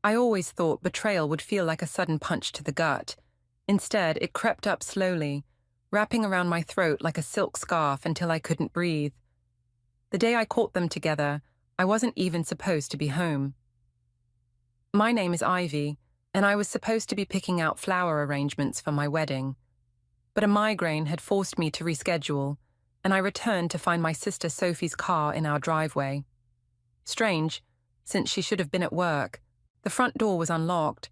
I always thought betrayal would feel like a sudden punch to the gut. Instead, it crept up slowly, wrapping around my throat like a silk scarf until I couldn't breathe. The day I caught them together, I wasn't even supposed to be home. My name is Ivy, and I was supposed to be picking out flower arrangements for my wedding. But a migraine had forced me to reschedule, and I returned to find my sister Sophie's car in our driveway. Strange, since she should have been at work. The front door was unlocked.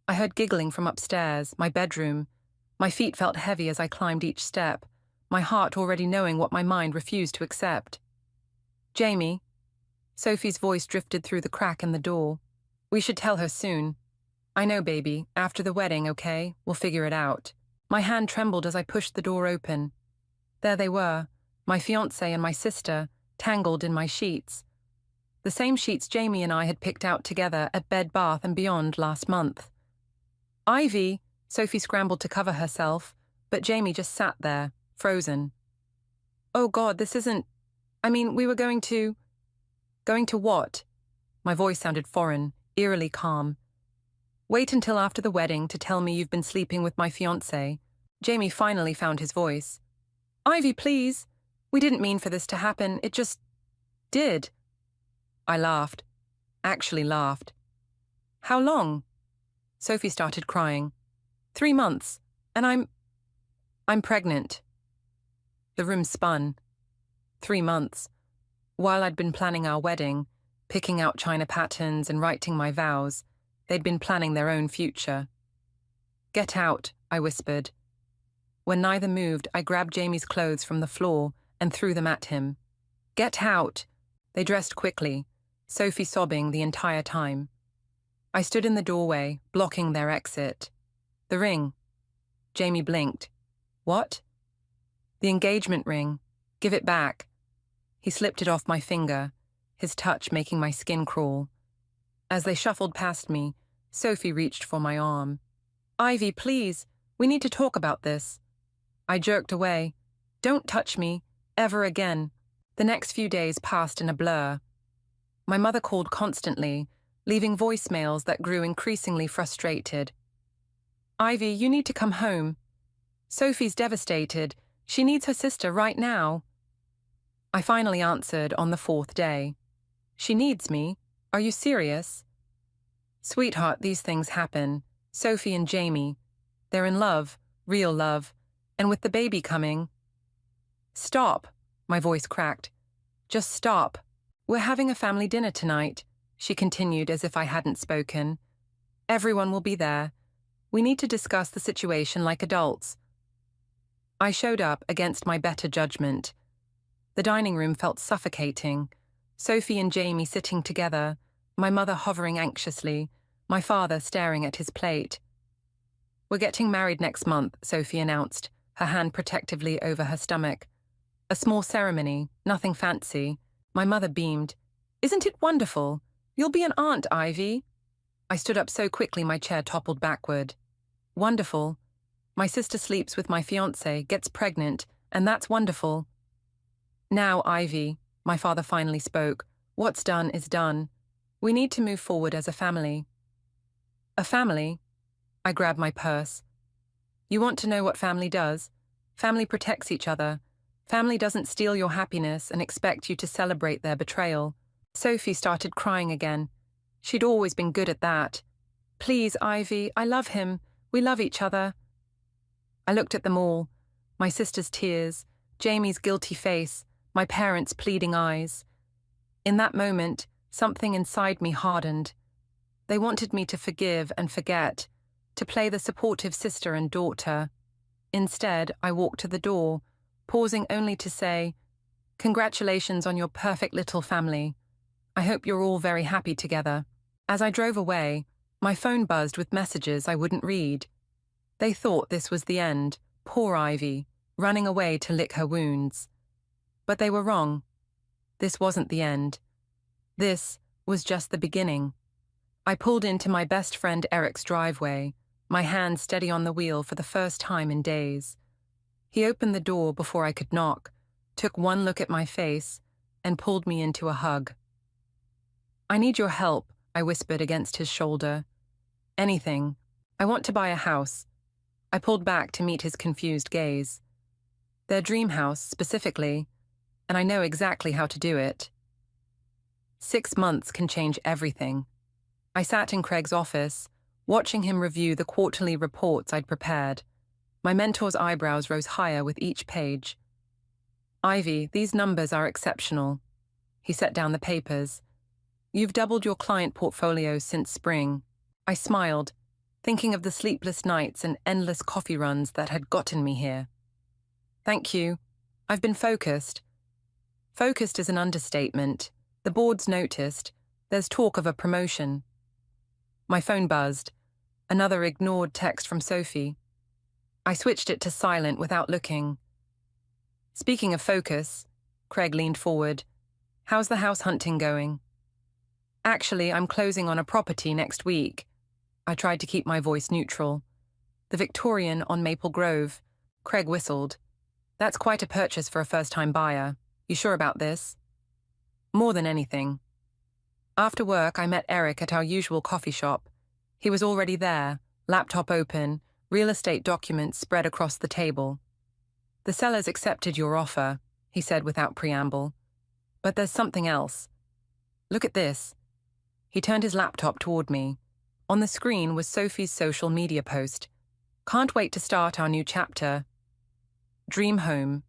I heard giggling from upstairs, my bedroom. My feet felt heavy as I climbed each step, my heart already knowing what my mind refused to accept. Jamie. Sophie's voice drifted through the crack in the door. We should tell her soon. I know, baby. After the wedding, okay? We'll figure it out. My hand trembled as I pushed the door open. There they were, my fiancé and my sister, tangled in my sheets. The same sheets Jamie and I had picked out together at Bed Bath & Beyond last month. Ivy! Sophie scrambled to cover herself, but Jamie just sat there, frozen. Oh God, this isn't... we were going to... Going to what? My voice sounded foreign, eerily calm. Wait until after the wedding to tell me you've been sleeping with my fiancé. Jamie finally found his voice. Ivy, please! We didn't mean for this to happen, it just... did. I laughed. Actually laughed. How long? Sophie started crying. 3 months, and I'm pregnant. The room spun. 3 months. While I'd been planning our wedding, picking out china patterns and writing my vows, they'd been planning their own future. Get out, I whispered. When neither moved, I grabbed Jamie's clothes from the floor and threw them at him. Get out! They dressed quickly, Sophie sobbing the entire time. I stood in the doorway, blocking their exit. The ring. Jamie blinked. What? The engagement ring. Give it back. He slipped it off my finger, his touch making my skin crawl. As they shuffled past me, Sophie reached for my arm. Ivy, please, we need to talk about this. I jerked away. Don't touch me, ever again. The next few days passed in a blur. My mother called constantly, leaving voicemails that grew increasingly frustrated. Ivy, you need to come home. Sophie's devastated. She needs her sister right now. I finally answered on the 4th day. She needs me? Are you serious? Sweetheart, these things happen. Sophie and Jamie. They're in love, real love, and with the baby coming. Stop, my voice cracked. Just stop. We're having a family dinner tonight, she continued as if I hadn't spoken. Everyone will be there. We need to discuss the situation like adults. I showed up against my better judgment. The dining room felt suffocating. Sophie and Jamie sitting together, my mother hovering anxiously, my father staring at his plate. We're getting married next month, Sophie announced, her hand protectively over her stomach. A small ceremony, nothing fancy. My mother beamed. Isn't it wonderful? You'll be an aunt, Ivy. I stood up so quickly my chair toppled backward. Wonderful. My sister sleeps with my fiancé, gets pregnant, and that's wonderful. Now, Ivy, my father finally spoke, what's done is done. We need to move forward as a family. A family? I grabbed my purse. You want to know what family does? Family protects each other. Family doesn't steal your happiness and expect you to celebrate their betrayal. Sophie started crying again. She'd always been good at that. Please, Ivy, I love him. We love each other. I looked at them all. My sister's tears, Jamie's guilty face, my parents' pleading eyes. In that moment, something inside me hardened. They wanted me to forgive and forget, to play the supportive sister and daughter. Instead, I walked to the door, pausing only to say, congratulations on your perfect little family. I hope you're all very happy together. As I drove away, my phone buzzed with messages I wouldn't read. They thought this was the end, poor Ivy, running away to lick her wounds. But they were wrong. This wasn't the end. This was just the beginning. I pulled into my best friend Eric's driveway, my hand steady on the wheel for the first time in days. He opened the door before I could knock, took one look at my face, and pulled me into a hug. I need your help, I whispered against his shoulder. Anything. I want to buy a house. I pulled back to meet his confused gaze. Their dream house, specifically, and I know exactly how to do it. 6 months can change everything. I sat in Craig's office, watching him review the quarterly reports I'd prepared. My mentor's eyebrows rose higher with each page. Ivy, these numbers are exceptional. He set down the papers. You've doubled your client portfolio since spring. I smiled, thinking of the sleepless nights and endless coffee runs that had gotten me here. Thank you. I've been focused. Focused is an understatement. The board's noticed. There's talk of a promotion. My phone buzzed. Another ignored text from Sophie. I switched it to silent without looking. Speaking of focus, Craig leaned forward. How's the house hunting going? Actually, I'm closing on a property next week. I tried to keep my voice neutral. The Victorian on Maple Grove. Craig whistled. That's quite a purchase for a first-time buyer. You sure about this? More than anything. After work, I met Eric at our usual coffee shop. He was already there, laptop open, real estate documents spread across the table. The sellers accepted your offer, he said without preamble. But there's something else. Look at this. He turned his laptop toward me. On the screen was Sophie's social media post. Can't wait to start our new chapter. Dream home.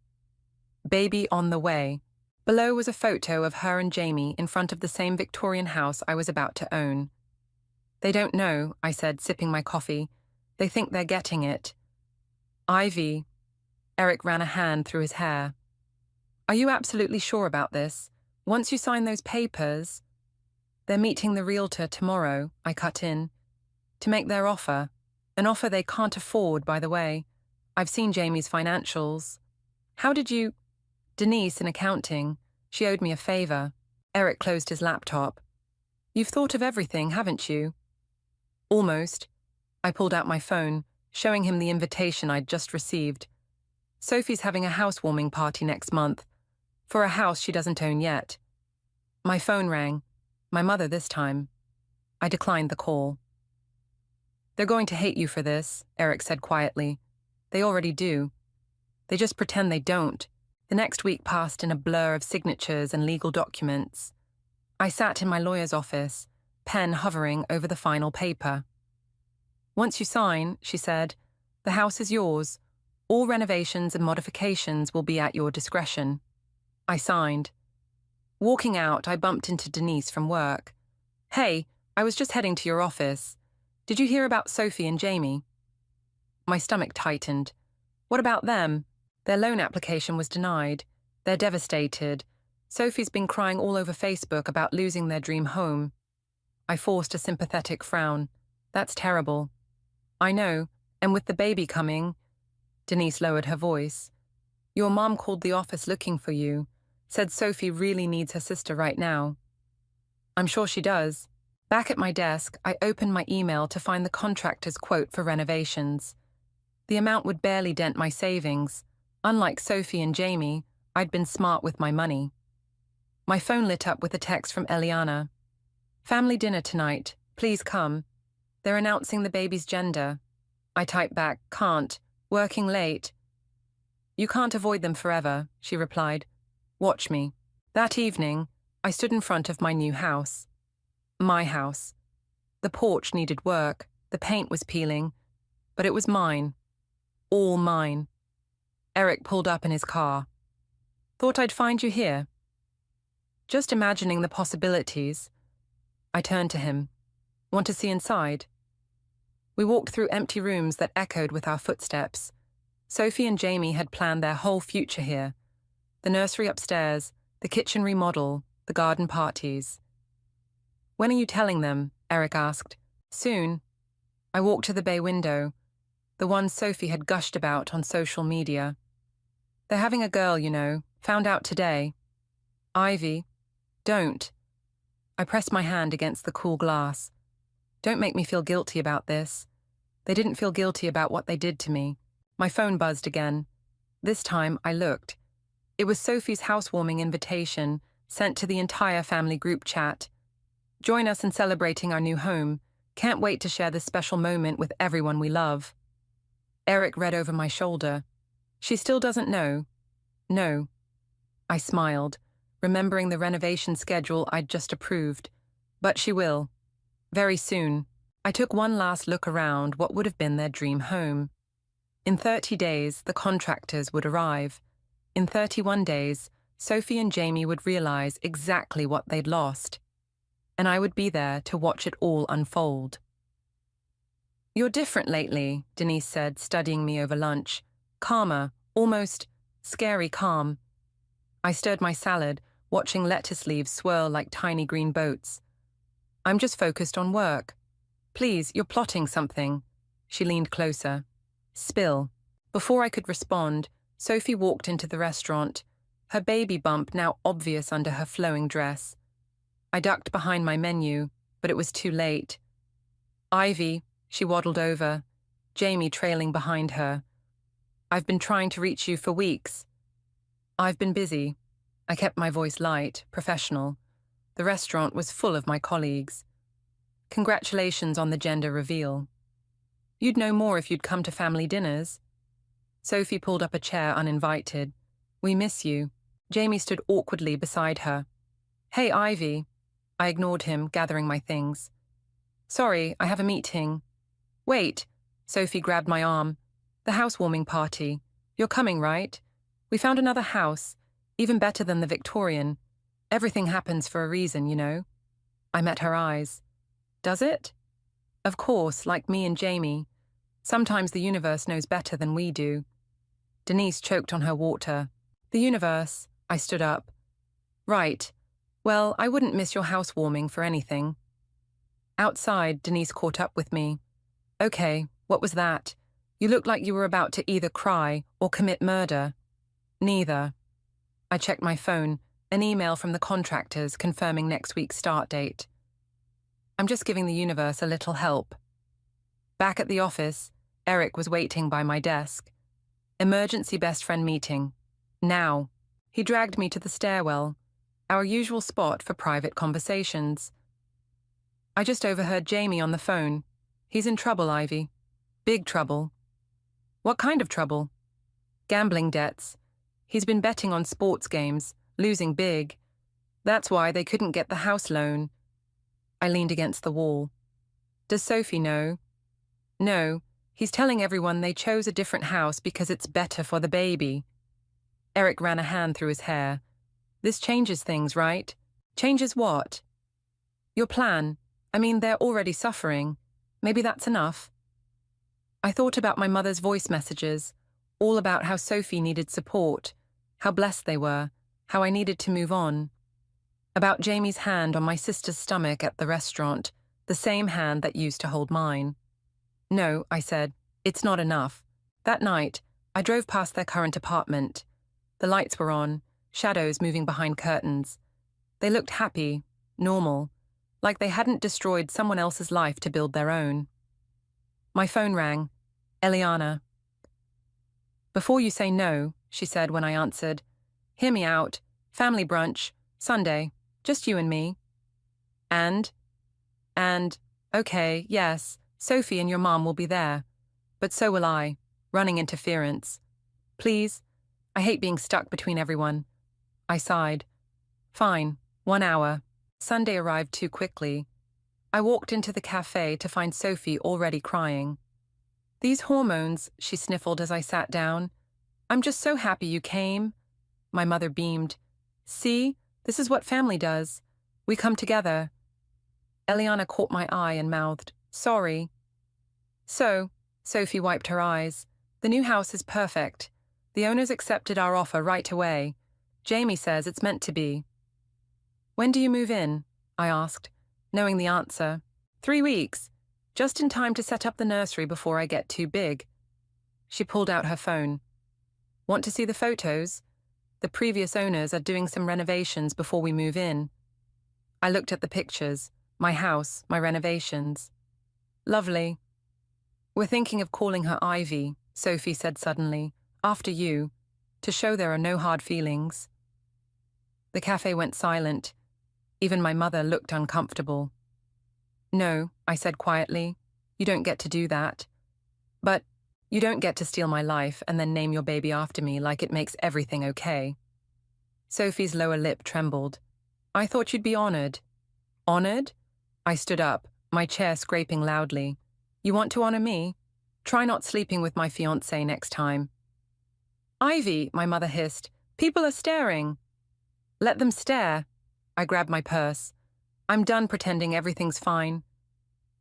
Baby on the way. Below was a photo of her and Jamie in front of the same Victorian house I was about to own. They don't know, I said, sipping my coffee. They think they're getting it. Ivy. Eric ran a hand through his hair. Are you absolutely sure about this? Once you sign those papers... They're meeting the realtor tomorrow, I cut in, to make their offer. An offer they can't afford, by the way. I've seen Jamie's financials. How did you... Denise in accounting. She owed me a favor. Eric closed his laptop. You've thought of everything, haven't you? Almost. I pulled out my phone, showing him the invitation I'd just received. Sophie's having a housewarming party next month, for a house she doesn't own yet. My phone rang. My mother this time. I declined the call. They're going to hate you for this, Eric said quietly. They already do. They just pretend they don't. The next week passed in a blur of signatures and legal documents. I sat in my lawyer's office, pen hovering over the final paper. Once you sign, she said, the house is yours. All renovations and modifications will be at your discretion. I signed. Walking out, I bumped into Denise from work. Hey, I was just heading to your office. Did you hear about Sophie and Jamie? My stomach tightened. What about them? Their loan application was denied. They're devastated. Sophie's been crying all over Facebook about losing their dream home. I forced a sympathetic frown. That's terrible. I know, and with the baby coming... Denise lowered her voice. Your mom called the office looking for you. Said Sophie really needs her sister right now. I'm sure she does. Back at my desk, I opened my email to find the contractor's quote for renovations. The amount would barely dent my savings. Unlike Sophie and Jamie, I'd been smart with my money. My phone lit up with a text from Eliana. Family dinner tonight. Please come. They're announcing the baby's gender. I typed back, can't. Working late. You can't avoid them forever, she replied. Watch me. That evening, I stood in front of my new house. My house. The porch needed work. The paint was peeling. But it was mine. All mine. Eric pulled up in his car. Thought I'd find you here. Just imagining the possibilities. I turned to him. Want to see inside? We walked through empty rooms that echoed with our footsteps. Sophie and Jamie had planned their whole future here. The nursery upstairs, the kitchen remodel, the garden parties. When are you telling them? Eric asked. Soon. I walked to the bay window, the one Sophie had gushed about on social media. They're having a girl, you know, found out today. Ivy. Don't. I pressed my hand against the cool glass. Don't make me feel guilty about this. They didn't feel guilty about what they did to me. My phone buzzed again. This time, I looked. It was Sophie's housewarming invitation, sent to the entire family group chat. Join us in celebrating our new home. Can't wait to share this special moment with everyone we love. Eric read over my shoulder. She still doesn't know. No. I smiled, remembering the renovation schedule I'd just approved. But she will. Very soon. I took one last look around what would have been their dream home. In 30 days, the contractors would arrive. In 31 days, Sophie and Jamie would realize exactly what they'd lost. And I would be there to watch it all unfold. "You're different lately," Denise said, studying me over lunch. "Calmer, almost scary calm." I stirred my salad, watching lettuce leaves swirl like tiny green boats. "I'm just focused on work." "Please, you're plotting something." She leaned closer. "Spill." Before I could respond, Sophie walked into the restaurant, her baby bump now obvious under her flowing dress. I ducked behind my menu, but it was too late. "Ivy," she waddled over, Jamie trailing behind her. "I've been trying to reach you for weeks." "I've been busy." I kept my voice light, professional. The restaurant was full of my colleagues. "Congratulations on the gender reveal." "You'd know more if you'd come to family dinners." Sophie pulled up a chair uninvited. "We miss you." Jamie stood awkwardly beside her. "Hey, Ivy." I ignored him, gathering my things. "Sorry, I have a meeting." "Wait." Sophie grabbed my arm. "The housewarming party. You're coming, right? We found another house, even better than the Victorian. Everything happens for a reason, you know." I met her eyes. "Does it?" "Of course, like me and Jamie. Sometimes the universe knows better than we do." Denise choked on her water. "The universe." I stood up. "Right. Well, I wouldn't miss your housewarming for anything." Outside, Denise caught up with me. "Okay, what was that? You looked like you were about to either cry or commit murder." "Neither." I checked my phone, an email from the contractors confirming next week's start date. "I'm just giving the universe a little help." Back at the office, Eric was waiting by my desk. "Emergency best friend meeting. Now." He dragged me to the stairwell, our usual spot for private conversations. "I just overheard Jamie on the phone. He's in trouble, Ivy. Big trouble." "What kind of trouble?" "Gambling debts. He's been betting on sports games, losing big. That's why they couldn't get the house loan." I leaned against the wall. "Does Sophie know?" "No. He's telling everyone they chose a different house because it's better for the baby." Eric ran a hand through his hair. "This changes things, right?" "Changes what?" "Your plan. I mean, they're already suffering. Maybe that's enough." I thought about my mother's voice messages, all about how Sophie needed support, how blessed they were, how I needed to move on. About Jamie's hand on my sister's stomach at the restaurant, the same hand that used to hold mine. "No," I said, "it's not enough." That night, I drove past their current apartment. The lights were on, shadows moving behind curtains. They looked happy, normal, like they hadn't destroyed someone else's life to build their own. My phone rang. Eliana. "Before you say no," she said when I answered, "hear me out. Family brunch, Sunday, just you and me." And, okay, yes, Sophie and your mom will be there. But so will I, running interference. Please, I hate being stuck between everyone." I sighed. "Fine, 1 hour." Sunday arrived too quickly. I walked into the cafe to find Sophie already crying. "These hormones," she sniffled as I sat down. "I'm just so happy you came." My mother beamed. "See, this is what family does. We come together." Eliana caught my eye and mouthed, "Sorry." "So," Sophie wiped her eyes, "the new house is perfect. The owners accepted our offer right away. Jamie says it's meant to be." "When do you move in?" I asked, knowing the answer. 3 weeks, just in time to set up the nursery before I get too big." She pulled out her phone. "Want to see the photos? The previous owners are doing some renovations before we move in." I looked at the pictures, my house, my renovations. "Lovely." "We're thinking of calling her Ivy," Sophie said suddenly, "after you, to show there are no hard feelings." The cafe went silent. Even my mother looked uncomfortable. "No," I said quietly. "You don't get to do that. But you don't get to steal my life and then name your baby after me like it makes everything okay." Sophie's lower lip trembled. "I thought you'd be honored." "Honored?" I stood up, my chair scraping loudly. "You want to honor me? Try not sleeping with my fiancé next time." "Ivy," my mother hissed, "people are staring." "Let them stare." I grabbed my purse. "I'm done pretending everything's fine."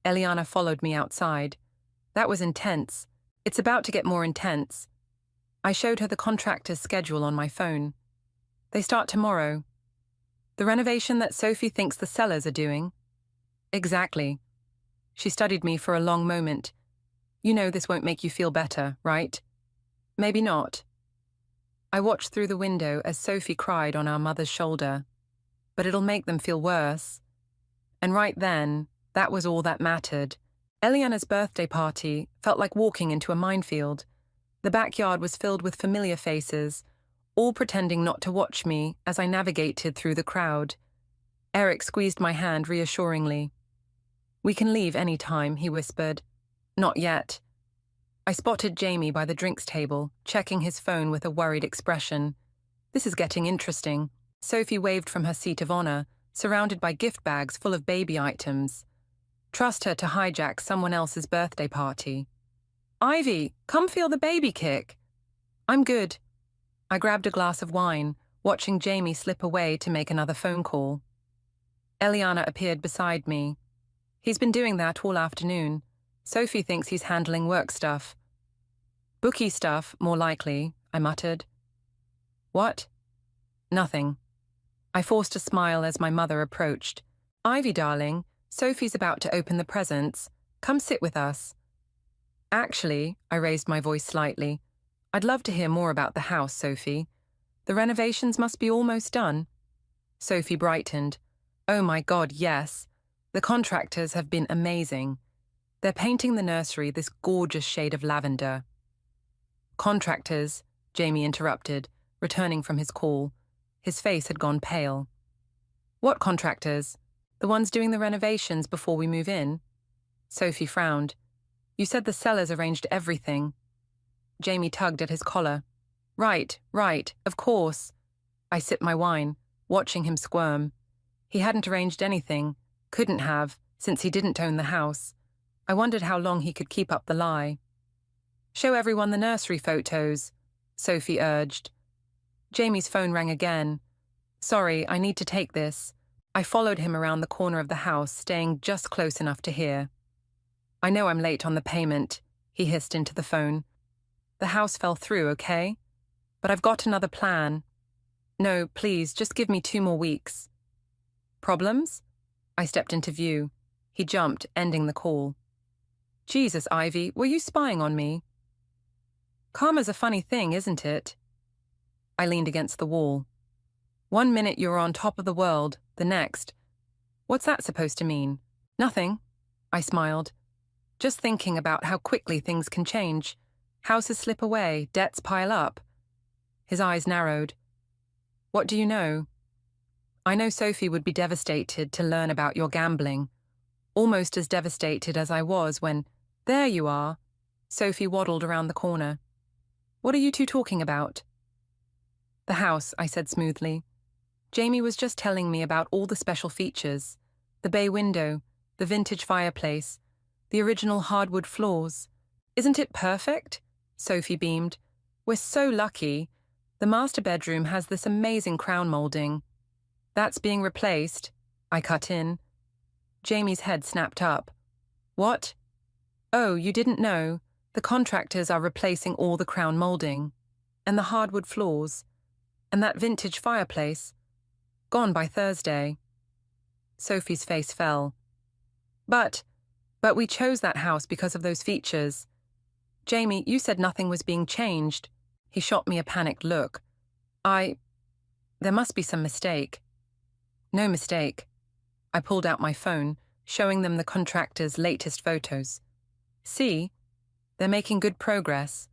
Eliana followed me outside. That was intense. It's about to get more intense. I showed her the contractor's schedule on my phone. They start tomorrow. "The renovation that Sophie thinks the sellers are doing?" "Exactly." She studied me for a long moment. "You know this won't make you feel better, right?" "Maybe not." I watched through the window as Sophie cried on our mother's shoulder. "But it'll make them feel worse." And right then, that was all that mattered. Eliana's birthday party felt like walking into a minefield. The backyard was filled with familiar faces, all pretending not to watch me as I navigated through the crowd. Eric squeezed my hand reassuringly. "We can leave any time," he whispered. "Not yet." I spotted Jamie by the drinks table, checking his phone with a worried expression. "This is getting interesting." Sophie waved from her seat of honor, surrounded by gift bags full of baby items. Trust her to hijack someone else's birthday party. "Ivy, come feel the baby kick." "I'm good." I grabbed a glass of wine, watching Jamie slip away to make another phone call. Eliana appeared beside me. "He's been doing that all afternoon. Sophie thinks he's handling work stuff." "Bookie stuff, more likely," I muttered. "What?" "Nothing." I forced a smile as my mother approached. "Ivy, darling, Sophie's about to open the presents. Come sit with us." "Actually," I raised my voice slightly, "I'd love to hear more about the house, Sophie. The renovations must be almost done." Sophie brightened. "Oh my God, yes. The contractors have been amazing. They're painting the nursery this gorgeous shade of lavender." "Contractors," Jamie interrupted, returning from his call. His face had gone pale. "What contractors? The ones doing the renovations before we move in?" Sophie frowned. "You said the sellers arranged everything." Jamie tugged at his collar. Right, of course." I sipped my wine, watching him squirm. He hadn't arranged anything, couldn't have, since he didn't own the house. I wondered how long he could keep up the lie. "Show everyone the nursery photos," Sophie urged. Jamie's phone rang again. "Sorry, I need to take this." I followed him around the corner of the house, staying just close enough to hear. "I know I'm late on the payment," he hissed into the phone. "The house fell through, okay? But I've got another plan." "No, please, just give me 2 more weeks." "Problems?" I stepped into view. He jumped, ending the call. "Jesus, Ivy, were you spying on me?" "Karma's a funny thing, isn't it?" I leaned against the wall. "One minute you're on top of the world, the next. What's that supposed to mean?" "Nothing," I smiled. "Just thinking about how quickly things can change. Houses slip away, debts pile up." His eyes narrowed. "What do you know?" "I know Sophie would be devastated to learn about your gambling. Almost as devastated as I was when, there you are." Sophie waddled around the corner. "What are you two talking about?" "The house," I said smoothly. "Jamie was just telling me about all the special features. The bay window, the vintage fireplace, the original hardwood floors. Isn't it perfect?" Sophie beamed. "We're so lucky. The master bedroom has this amazing crown molding." "That's being replaced," I cut in. Jamie's head snapped up. "What?" "Oh, you didn't know? The contractors are replacing all the crown molding. And the hardwood floors. And that vintage fireplace. Gone by Thursday." Sophie's face fell. But we chose that house because of those features." "Jamie, you said nothing was being changed." He shot me a panicked look. There must be some mistake." "No mistake." I pulled out my phone, showing them the contractor's latest photos. "See? They're making good progress."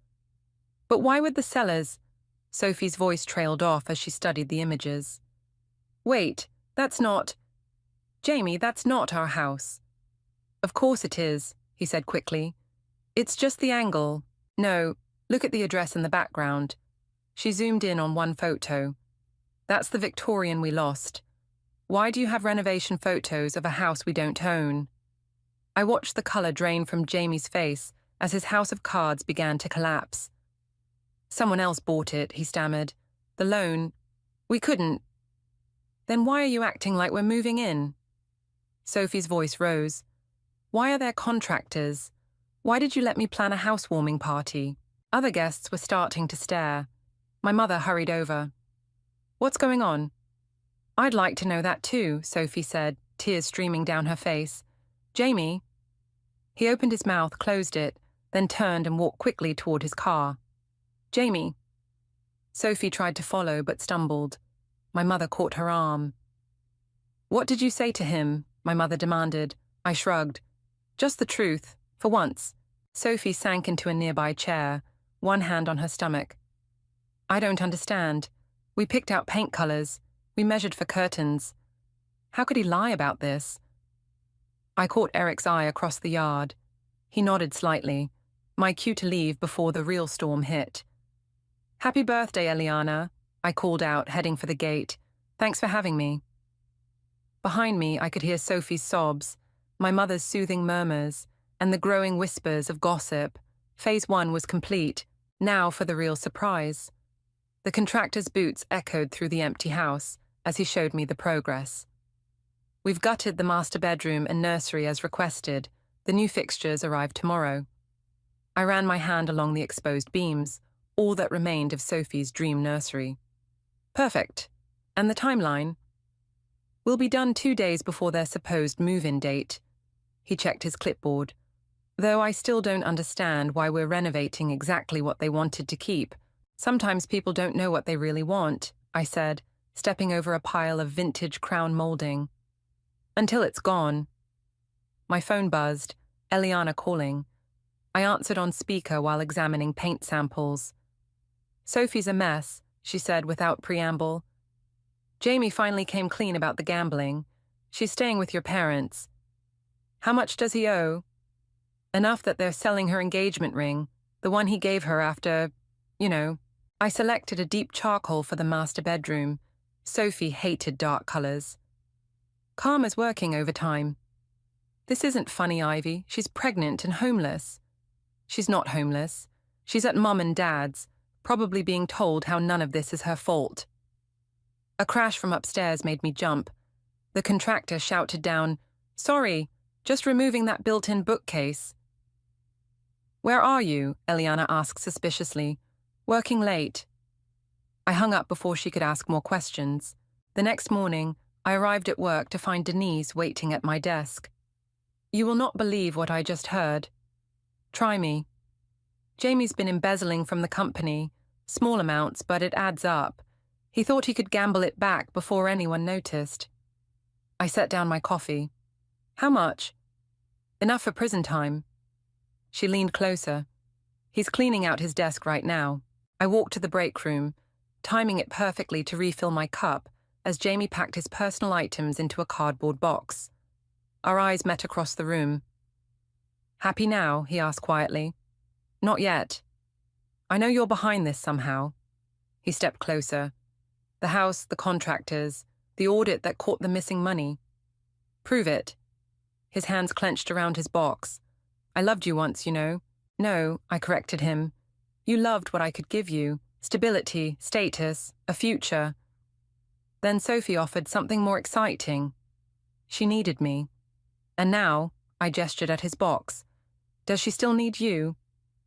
"But why would the sellers—" Sophie's voice trailed off as she studied the images. "Wait, that's not—" Jamie, that's not our house. Of course it is, he said quickly. It's just the angle. No, look at the address in the background. She zoomed in on one photo. That's the Victorian we lost. Why do you have renovation photos of a house we don't own? I watched the colour drain from Jamie's face as his house of cards began to collapse. Someone else bought it, he stammered. The loan. We couldn't. Then why are you acting like we're moving in? Sophie's voice rose. Why are there contractors? Why did you let me plan a housewarming party? Other guests were starting to stare. My mother hurried over. What's going on? I'd like to know that too, Sophie said, tears streaming down her face. Jamie? He opened his mouth, closed it, then turned and walked quickly toward his car. Jamie. Sophie tried to follow but stumbled. My mother caught her arm. What did you say to him? My mother demanded. I shrugged. Just the truth, for once. Sophie sank into a nearby chair, one hand on her stomach. I don't understand. We picked out paint colours. We measured for curtains. How could he lie about this? I caught Eric's eye across the yard. He nodded slightly, my cue to leave before the real storm hit. Happy birthday, Eliana, I called out, heading for the gate. Thanks for having me. Behind me, I could hear Sophie's sobs, my mother's soothing murmurs, and the growing whispers of gossip. Phase 1 was complete. Now for the real surprise. The contractor's boots echoed through the empty house as he showed me the progress. We've gutted the master bedroom and nursery as requested. The new fixtures arrive tomorrow. I ran my hand along the exposed beams, all that remained of Sophie's dream nursery. Perfect. And the timeline? We'll be done 2 days before their supposed move-in date. He checked his clipboard. Though I still don't understand why we're renovating exactly what they wanted to keep. Sometimes people don't know what they really want, I said, stepping over a pile of vintage crown molding. Until it's gone. My phone buzzed, Eliana calling. I answered on speaker while examining paint samples. Sophie's a mess, she said without preamble. Jamie finally came clean about the gambling. She's staying with your parents. How much does he owe? Enough that they're selling her engagement ring, the one he gave her after, I selected a deep charcoal for the master bedroom. Sophie hated dark colours. Karma's working overtime. This isn't funny, Ivy. She's pregnant and homeless. She's not homeless. She's at Mum and Dad's, probably being told how none of this is her fault. A crash from upstairs made me jump. The contractor shouted down, Sorry, just removing that built-in bookcase. Where are you? Eliana asked suspiciously. Working late. I hung up before she could ask more questions. The next morning, I arrived at work to find Denise waiting at my desk. You will not believe what I just heard. Try me. Jamie's been embezzling from the company. Small amounts, but it adds up. He thought he could gamble it back before anyone noticed. I set down my coffee. How much? Enough for prison time. She leaned closer. He's cleaning out his desk right now. I walked to the break room, timing it perfectly to refill my cup as Jamie packed his personal items into a cardboard box. Our eyes met across the room. Happy now? He asked quietly. Not yet. I know you're behind this somehow. He stepped closer. The house, the contractors, the audit that caught the missing money. Prove it. His hands clenched around his box. I loved you once, No, I corrected him. You loved what I could give you. Stability, status, a future. Then Sophie offered something more exciting. She needed me. And now, I gestured at his box. Does she still need you?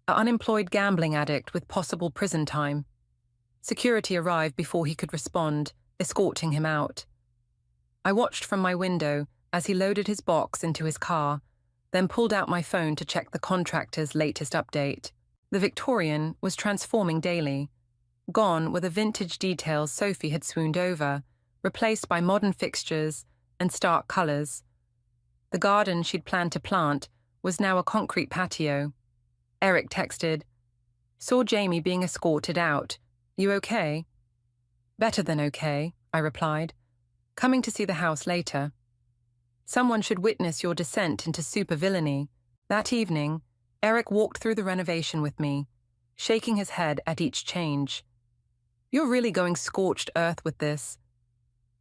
An unemployed gambling addict with possible prison time. Security arrived before he could respond, escorting him out. I watched from my window as he loaded his box into his car, then pulled out my phone to check the contractor's latest update. The Victorian was transforming daily. Gone were the vintage details Sophie had swooned over, replaced by modern fixtures and stark colours. The garden she'd planned to plant was now a concrete patio. Eric texted, Saw Jamie being escorted out. You okay? Better than okay, I replied. Coming to see the house later. Someone should witness your descent into supervillainy. That evening, Eric walked through the renovation with me, shaking his head at each change. You're really going scorched earth with this.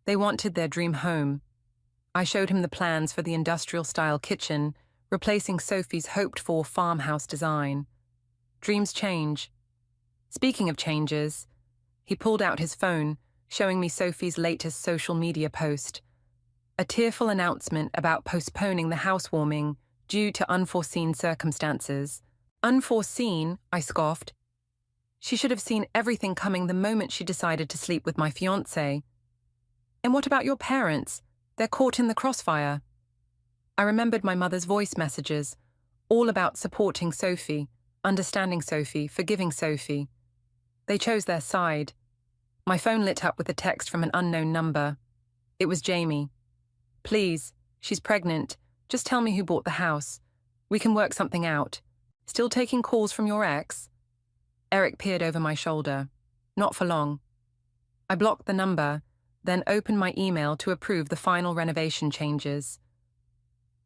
They wanted their dream home. I showed him the plans for the industrial-style kitchen, replacing Sophie's hoped-for farmhouse design. Dreams change. Speaking of changes, he pulled out his phone, showing me Sophie's latest social media post. A tearful announcement about postponing the housewarming due to unforeseen circumstances. Unforeseen, I scoffed. She should have seen everything coming the moment she decided to sleep with my fiancé. And what about your parents? They're caught in the crossfire. I remembered my mother's voice messages, all about supporting Sophie, understanding Sophie, forgiving Sophie. They chose their side. My phone lit up with a text from an unknown number. It was Jamie. Please, she's pregnant. Just tell me who bought the house. We can work something out. Still taking calls from your ex? Eric peered over my shoulder. Not for long. I blocked the number, then opened my email to approve the final renovation changes.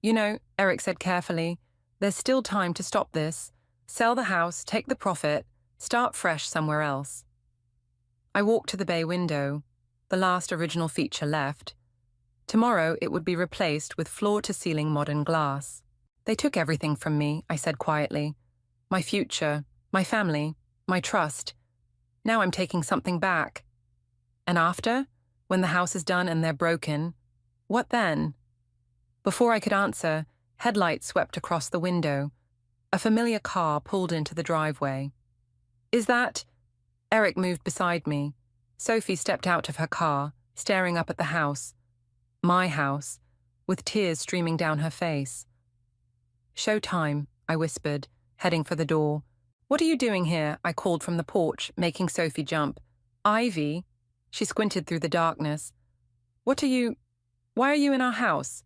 You know, Eric said carefully, there's still time to stop this. Sell the house, take the profit, start fresh somewhere else. I walked to the bay window, the last original feature left. Tomorrow it would be replaced with floor-to-ceiling modern glass. They took everything from me, I said quietly. My future, my family, my trust. Now I'm taking something back. And after, when the house is done and they're broken, what then? Before I could answer, headlights swept across the window. A familiar car pulled into the driveway. Is that... Eric moved beside me. Sophie stepped out of her car, staring up at the house. My house, with tears streaming down her face. Showtime, I whispered, heading for the door. What are you doing here? I called from the porch, making Sophie jump. Ivy? She squinted through the darkness. Why are you in our house?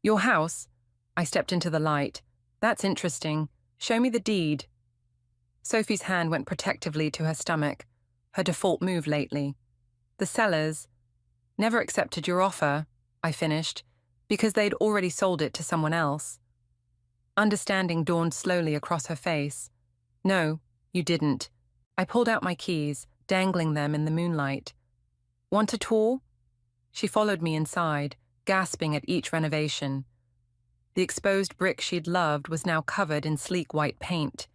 Your house? I stepped into the light. That's interesting. Show me the deed. Sophie's hand went protectively to her stomach, her default move lately. The sellers never accepted your offer, I finished, because they'd already sold it to someone else. Understanding dawned slowly across her face. No, you didn't. I pulled out my keys, dangling them in the moonlight. Want a tour? She followed me inside, gasping at each renovation. The exposed brick she'd loved was now covered in sleek white paint.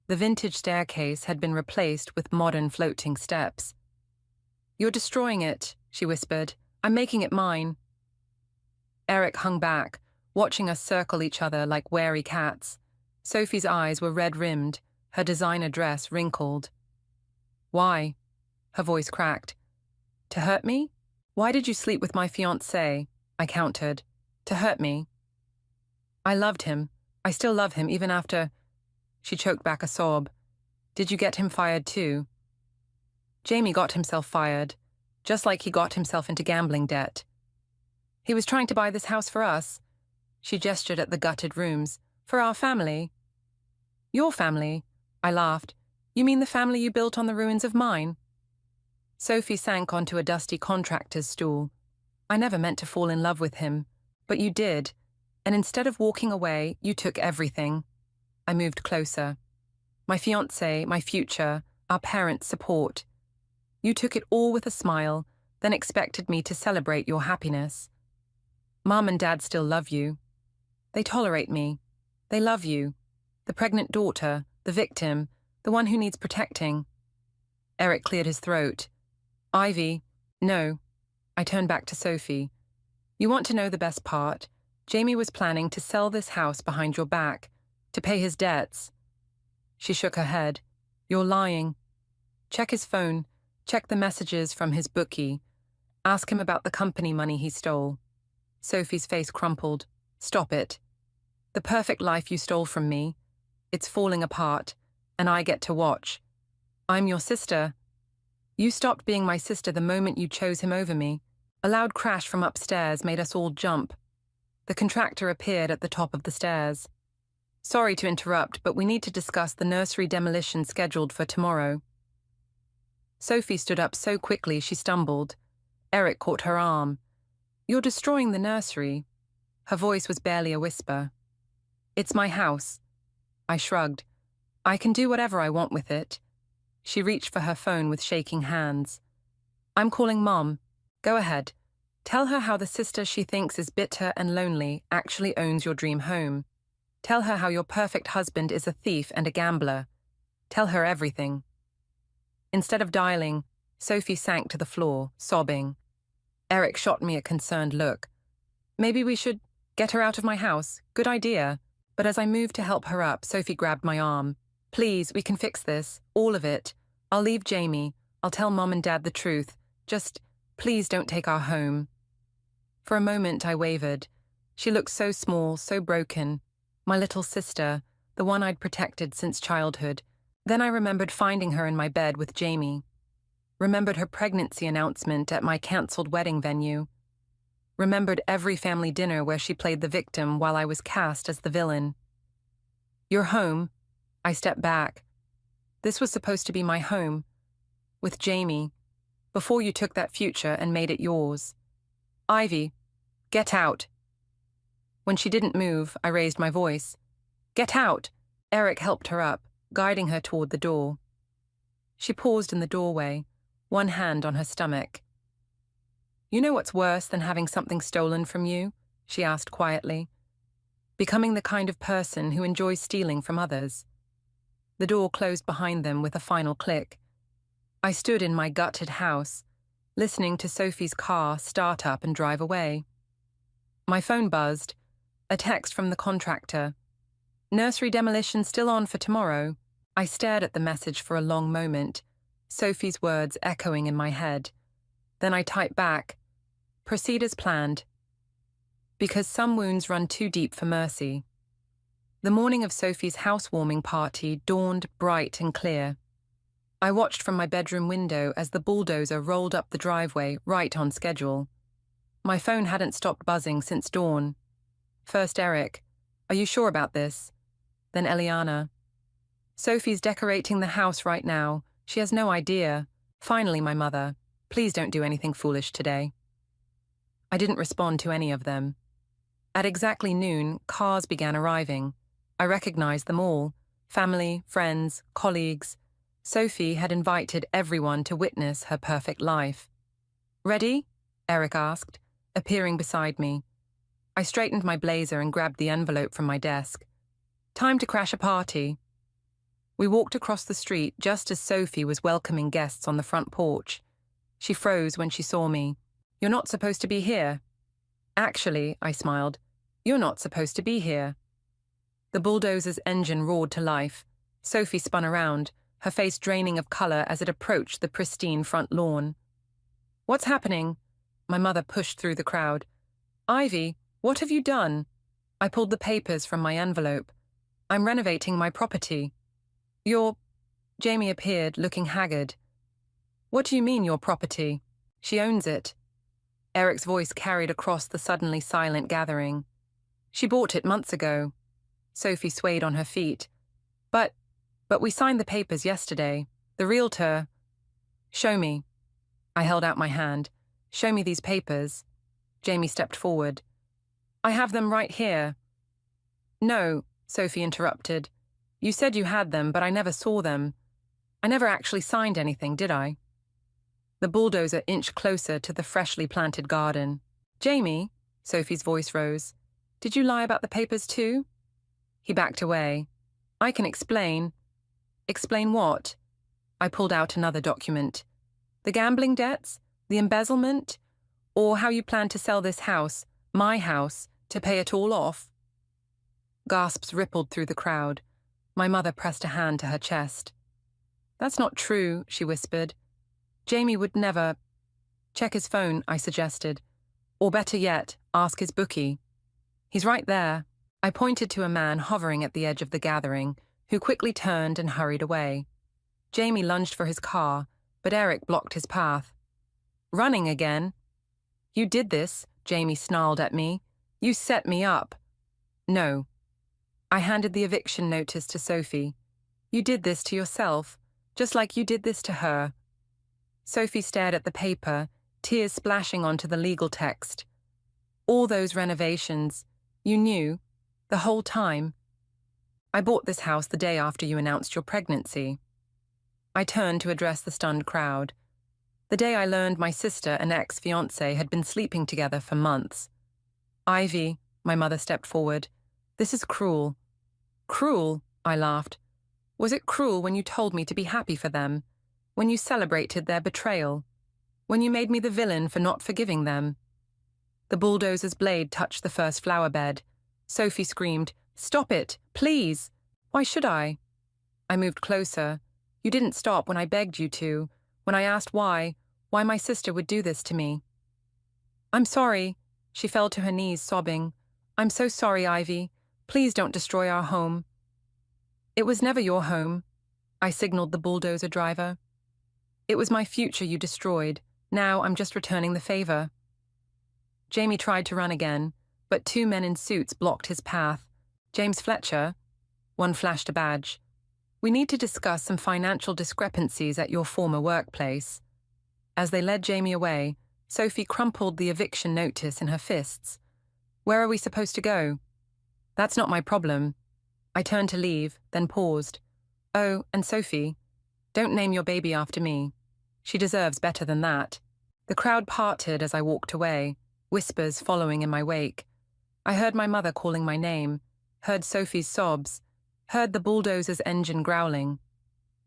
The vintage staircase had been replaced with modern floating steps. You're destroying it, she whispered. I'm making it mine. Eric hung back, watching us circle each other like wary cats. Sophie's eyes were red-rimmed, her designer dress wrinkled. Why? Her voice cracked. To hurt me? Why did you sleep with my fiancé? I countered. To hurt me. I loved him. I still love him, even after... She choked back a sob. Did you get him fired too? Jamie got himself fired, just like he got himself into gambling debt. He was trying to buy this house for us. She gestured at the gutted rooms. For our family. Your family? I laughed. You mean the family you built on the ruins of mine? Sophie sank onto a dusty contractor's stool. I never meant to fall in love with him, but you did, and instead of walking away, you took everything. I moved closer. My fiancé, my future, our parents' support. You took it all with a smile, then expected me to celebrate your happiness. Mom and Dad still love you. They tolerate me. They love you. The pregnant daughter, the victim, the one who needs protecting. Eric cleared his throat. Ivy, no. I turned back to Sophie. You want to know the best part? Jamie was planning to sell this house behind your back, to pay his debts. She shook her head. You're lying. Check his phone. Check the messages from his bookie. Ask him about the company money he stole. Sophie's face crumpled. Stop it. The perfect life you stole from me. It's falling apart, and I get to watch. I'm your sister. You stopped being my sister the moment you chose him over me. A loud crash from upstairs made us all jump. The contractor appeared at the top of the stairs. Sorry to interrupt, but we need to discuss the nursery demolition scheduled for tomorrow. Sophie stood up so quickly she stumbled. Eric caught her arm. You're destroying the nursery. Her voice was barely a whisper. "It's my house." I shrugged. "I can do whatever I want with it." She reached for her phone with shaking hands. "I'm calling Mom. Go ahead. Tell her how the sister she thinks is bitter and lonely actually owns your dream home. Tell her how your perfect husband is a thief and a gambler. Tell her everything." Instead of dialing, Sophie sank to the floor, sobbing. Eric shot me a concerned look. "Maybe we should get her out of my house. Good idea." But as I moved to help her up, Sophie grabbed my arm. "Please, we can fix this. All of it. I'll leave Jamie. I'll tell Mom and Dad the truth. Just, please don't take our home." For a moment, I wavered. She looked so small, so broken. My little sister, the one I'd protected since childhood. Then I remembered finding her in my bed with Jamie. Remembered her pregnancy announcement at my cancelled wedding venue. Remembered every family dinner where she played the victim while I was cast as the villain. "You're home." I stepped back. This was supposed to be my home. With Jamie. Before you took that future and made it yours. "Ivy, get out." When she didn't move, I raised my voice. "Get out!" Eric helped her up, guiding her toward the door. She paused in the doorway, one hand on her stomach. "You know what's worse than having something stolen from you?" she asked quietly. "Becoming the kind of person who enjoys stealing from others." The door closed behind them with a final click. I stood in my gutted house, listening to Sophie's car start up and drive away. My phone buzzed, a text from the contractor. "Nursery demolition still on for tomorrow." I stared at the message for a long moment, Sophie's words echoing in my head. Then I typed back, "Proceed as planned." Because some wounds run too deep for mercy. The morning of Sophie's housewarming party dawned bright and clear. I watched from my bedroom window as the bulldozer rolled up the driveway right on schedule. My phone hadn't stopped buzzing since dawn. First Eric, "Are you sure about this?" Then Eliana, "Sophie's decorating the house right now. She has no idea." Finally my mother, "Please don't do anything foolish today." I didn't respond to any of them. At exactly noon, cars began arriving. I recognized them all. Family, friends, colleagues. Sophie had invited everyone to witness her perfect life. "Ready?" Eric asked, appearing beside me. I straightened my blazer and grabbed the envelope from my desk. "Time to crash a party." We walked across the street just as Sophie was welcoming guests on the front porch. She froze when she saw me. "You're not supposed to be here." "Actually," I smiled, "you're not supposed to be here." The bulldozer's engine roared to life. Sophie spun around, her face draining of color as it approached the pristine front lawn. "What's happening?" My mother pushed through the crowd. "Ivy, what have you done?" I pulled the papers from my envelope. "I'm renovating my property." "Your—" Jamie appeared, looking haggard. "What do you mean, your property?" "She owns it." Eric's voice carried across the suddenly silent gathering. "She bought it months ago." Sophie swayed on her feet. But we signed the papers yesterday. The realtor—" "Show me." I held out my hand. "Show me these papers." Jamie stepped forward. "I have them right here." "No," Sophie interrupted. "You said you had them, but I never saw them. I never actually signed anything, did I?" The bulldozer inched closer to the freshly planted garden. "Jamie," Sophie's voice rose, "did you lie about the papers too?" He backed away. "I can explain." "Explain what?" I pulled out another document. "The gambling debts? The embezzlement? Or how you plan to sell this house, my house, to pay it all off?" Gasps rippled through the crowd. My mother pressed a hand to her chest. "That's not true," she whispered. "Jamie would never—" "Check his phone," I suggested. "Or better yet, ask his bookie." "He's right there." I pointed to a man hovering at the edge of the gathering, who quickly turned and hurried away. Jamie lunged for his car, but Eric blocked his path. "Running again?" "You did this," Jamie snarled at me. "You set me up." "No." I handed the eviction notice to Sophie. "You did this to yourself, just like you did this to her." Sophie stared at the paper, tears splashing onto the legal text. "All those renovations, You knew, the whole time. I bought this house the day after you announced your pregnancy. I turned to address the stunned crowd. The day I learned my sister and ex-fiancé had been sleeping together for months. Ivy, my mother stepped forward. This is cruel. Cruel, I laughed. Was it cruel when you told me to be happy for them? When you celebrated their betrayal? When you made me the villain for not forgiving them? The bulldozer's blade touched the first flower bed. Sophie screamed, "Stop it, please!" Why should I? I moved closer. You didn't stop when I begged you to, when I asked why my sister would do this to me. I'm sorry. She fell to her knees, sobbing. I'm so sorry, Ivy. Please don't destroy our home. It was never your home, I signaled the bulldozer driver. It was my future you destroyed. Now I'm just returning the favor. Jamie tried to run again, but 2 men in suits blocked his path. James Fletcher. One flashed a badge. We need to discuss some financial discrepancies at your former workplace. As they led Jamie away, Sophie crumpled the eviction notice in her fists. Where are we supposed to go? That's not my problem. I turned to leave, then paused. Oh, and Sophie, don't name your baby after me. She deserves better than that. The crowd parted as I walked away, whispers following in my wake. I heard my mother calling my name, heard Sophie's sobs, heard the bulldozer's engine growling.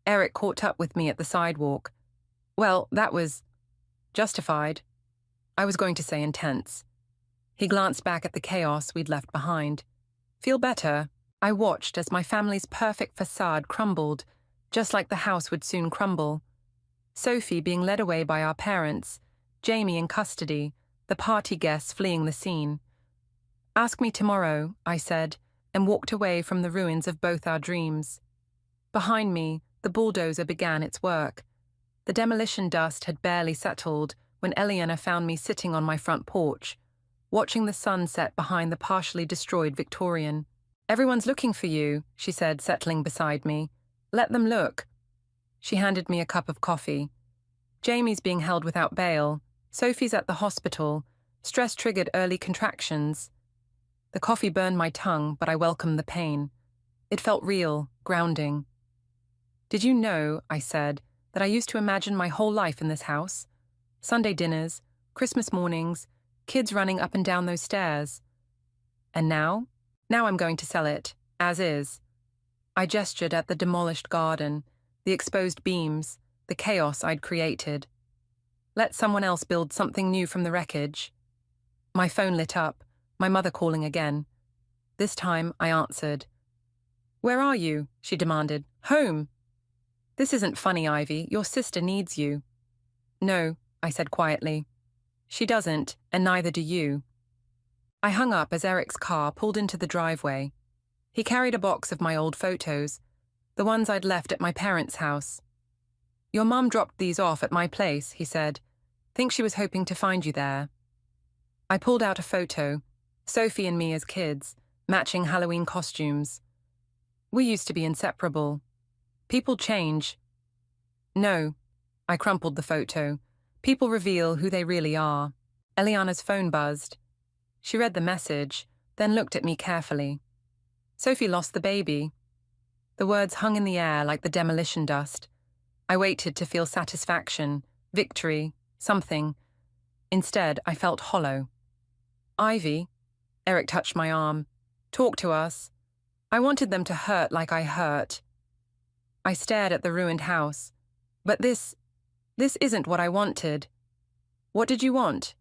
Eric caught up with me at the sidewalk. Well, that was justified. I was going to say intense. He glanced back at the chaos we'd left behind. Feel better? I watched as my family's perfect facade crumbled, just like the house would soon crumble. Sophie being led away by our parents, Jamie in custody, the party guests fleeing the scene. Ask me tomorrow, I said, and walked away from the ruins of both our dreams. Behind me, the bulldozer began its work. The demolition dust had barely settled when Eliana found me sitting on my front porch, watching the sun set behind the partially destroyed Victorian. Everyone's looking for you, she said, settling beside me. Let them look. She handed me a cup of coffee. Jamie's being held without bail. Sophie's at the hospital. Stress triggered early contractions. The coffee burned my tongue, but I welcomed the pain. It felt real, grounding. Did you know, I said, that I used to imagine my whole life in this house? Sunday dinners, Christmas mornings, kids running up and down those stairs. And now? Now I'm going to sell it, as is. I gestured at the demolished garden, the exposed beams, the chaos I'd created. Let someone else build something new from the wreckage. My phone lit up, my mother calling again. This time I answered. Where are you? She demanded. Home. This isn't funny, Ivy. Your sister needs you. No, I said quietly. She doesn't, and neither do you. I hung up as Eric's car pulled into the driveway. He carried a box of my old photos, the ones I'd left at my parents' house. Your mum dropped these off at my place, he said. Think she was hoping to find you there. I pulled out a photo, Sophie and me as kids, matching Halloween costumes. We used to be inseparable. People change. No, I crumpled the photo. People reveal who they really are. Eliana's phone buzzed. She read the message, then looked at me carefully. Sophie lost the baby. The words hung in the air like the demolition dust. I waited to feel satisfaction, victory, something. Instead, I felt hollow. Ivy, Eric touched my arm. Talk to us. I wanted them to hurt like I hurt. I stared at the ruined house. But this isn't what I wanted. What did you want?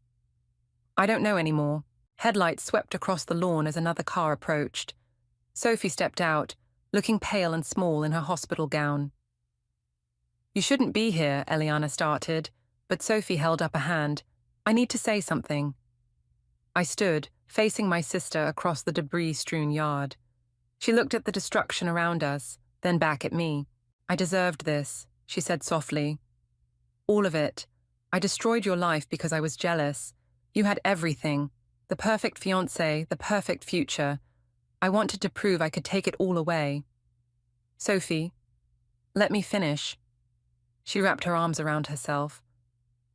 I don't know anymore. Headlights swept across the lawn as another car approached. Sophie stepped out, looking pale and small in her hospital gown. You shouldn't be here, Eliana started, but Sophie held up a hand. I need to say something. I stood, facing my sister across the debris-strewn yard. She looked at the destruction around us, then back at me. I deserved this, she said softly. All of it. I destroyed your life because I was jealous. You had everything. The perfect fiancé, the perfect future. I wanted to prove I could take it all away. Sophie, let me finish. She wrapped her arms around herself.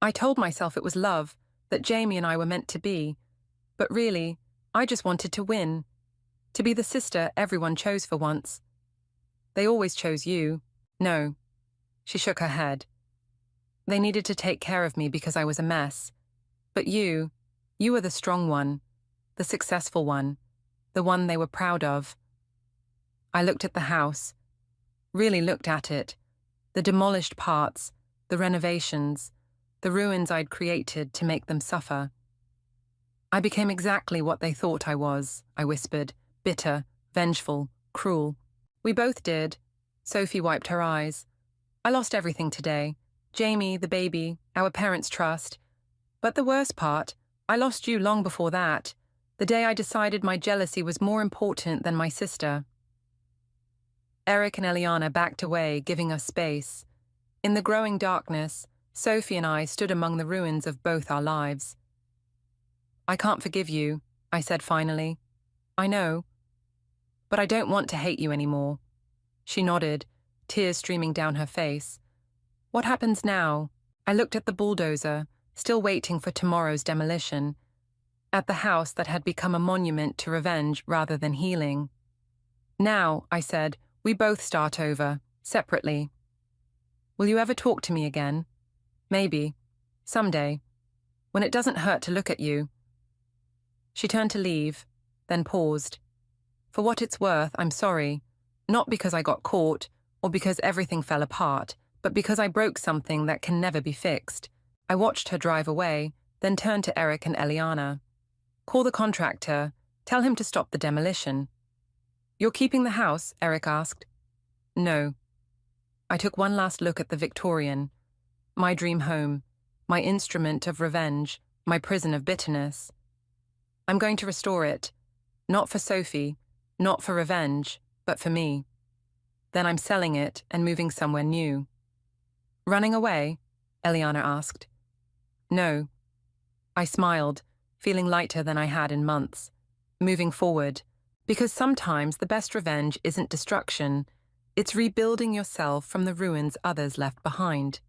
I told myself it was love, that Jamie and I were meant to be. But really, I just wanted to win. To be the sister everyone chose for once. They always chose you. No. She shook her head. They needed to take care of me because I was a mess. But you were the strong one, the successful one, the one they were proud of. I looked at the house, really looked at it, the demolished parts, the renovations, the ruins I'd created to make them suffer. I became exactly what they thought I was, I whispered, bitter, vengeful, cruel. We both did. Sophie wiped her eyes. I lost everything today. Jamie, the baby, our parents' trust. But the worst part, I lost you long before that, the day I decided my jealousy was more important than my sister. Eric and Eliana backed away, giving us space. In the growing darkness, Sophie and I stood among the ruins of both our lives. I can't forgive you, I said finally. I know. But I don't want to hate you anymore. She nodded, tears streaming down her face. What happens now? I looked at the bulldozer, still waiting for tomorrow's demolition, at the house that had become a monument to revenge rather than healing. Now, I said, we both start over, separately. Will you ever talk to me again? Maybe. Someday. When it doesn't hurt to look at you. She turned to leave, then paused. For what it's worth, I'm sorry. Not because I got caught, or because everything fell apart, but because I broke something that can never be fixed. I watched her drive away, then turned to Eric and Eliana. Call the contractor. Tell him to stop the demolition. You're keeping the house? Eric asked. No. I took one last look at the Victorian, my dream home, my instrument of revenge, my prison of bitterness. I'm going to restore it, not for Sophie, not for revenge, but for me. Then I'm selling it and moving somewhere new. Running away? Eliana asked. No. I smiled, feeling lighter than I had in months, moving forward, because sometimes the best revenge isn't destruction, it's rebuilding yourself from the ruins others left behind.